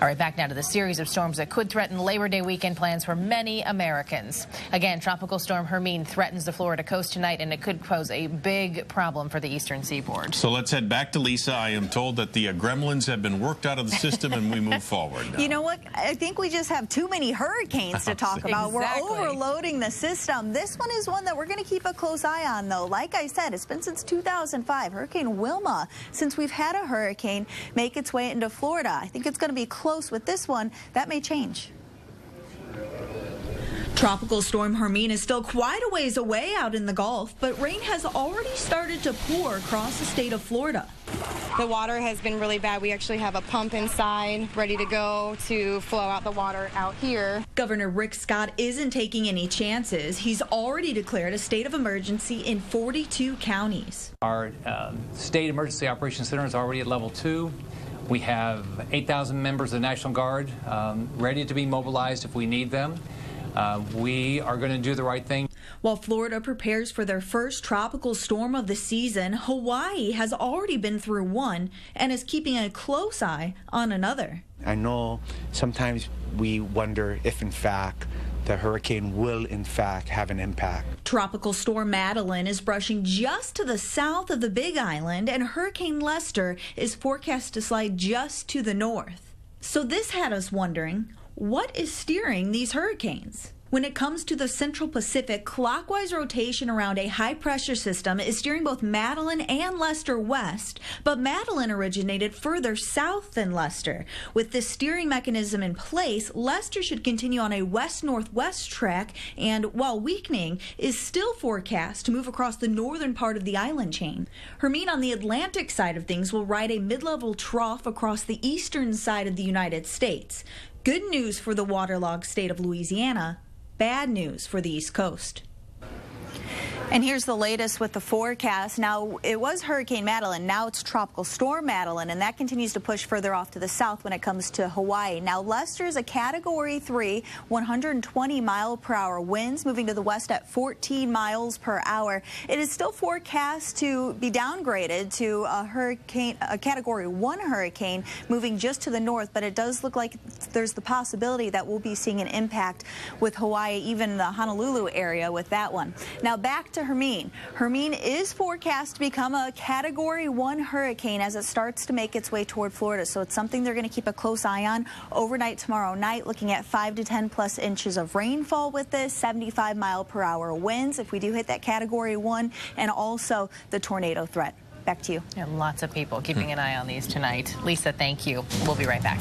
All right, back now to the series of storms that could threaten Labor Day weekend plans for many Americans. Again, Tropical Storm Hermine threatens the Florida coast tonight, and it could pose a big problem for the eastern seaboard. So let's head back to Lisa. I am told that the gremlins have been worked out of the system and we move forward now. You know what? I think we just have too many hurricanes to talk about. Exactly. We're overloading the system. This one is one that we're going to keep a close eye on, though. Like I said, it's been since 2005. Hurricane Wilma, since we've had a hurricane make its way into Florida. I think it's going to be close with this one. That may change. Tropical Storm Hermine is still quite a ways away out in the Gulf, but rain has already started to pour across the state of Florida. The water has been really bad. We actually have a pump inside ready to go to flow out the water out here. Governor Rick Scott isn't taking any chances. He's already declared a state of emergency in 42 counties. Our State Emergency Operations Center is already at level 2. We have 8,000 members of the National Guard ready to be mobilized if we need them. We are going to do the right thing. While Florida prepares for their first tropical storm of the season, Hawaii has already been through one and is keeping a close eye on another. I know sometimes we wonder if, in fact, the hurricane will, in fact, have an impact. Tropical Storm Madeline is brushing just to the south of the Big Island, and Hurricane Lester is forecast to slide just to the north. So this had us wondering, what is steering these hurricanes? When it comes to the Central Pacific, clockwise rotation around a high-pressure system is steering both Madeline and Lester west, but Madeline originated further south than Lester. With this steering mechanism in place, Lester should continue on a west-northwest track and, while weakening, is still forecast to move across the northern part of the island chain. Hermine on the Atlantic side of things will ride a mid-level trough across the eastern side of the United States. Good news for the waterlogged state of Louisiana. Bad news for the East Coast. And here's the latest with the forecast. Now, it was Hurricane Madeline. Now it's Tropical Storm Madeline, and that continues to push further off to the south when it comes to Hawaii. Now, Lester is a Category 3, 120-mile-per-hour winds, moving to the west at 14 miles per hour. It is still forecast to be downgraded to a Category 1 hurricane, moving just to the north, but it does look like there's the possibility that we'll be seeing an impact with Hawaii, even the Honolulu area with that one. Now, back to Hermine. Hermine is forecast to become a Category 1 hurricane as it starts to make its way toward Florida, so it's something they're going to keep a close eye on. Overnight tomorrow night, looking at 5 to 10 plus inches of rainfall with this, 75-mile-per-hour winds if we do hit that Category 1, and also the tornado threat. Back to you. Yeah, lots of people keeping an eye on these tonight. Lisa, thank you. We'll be right back.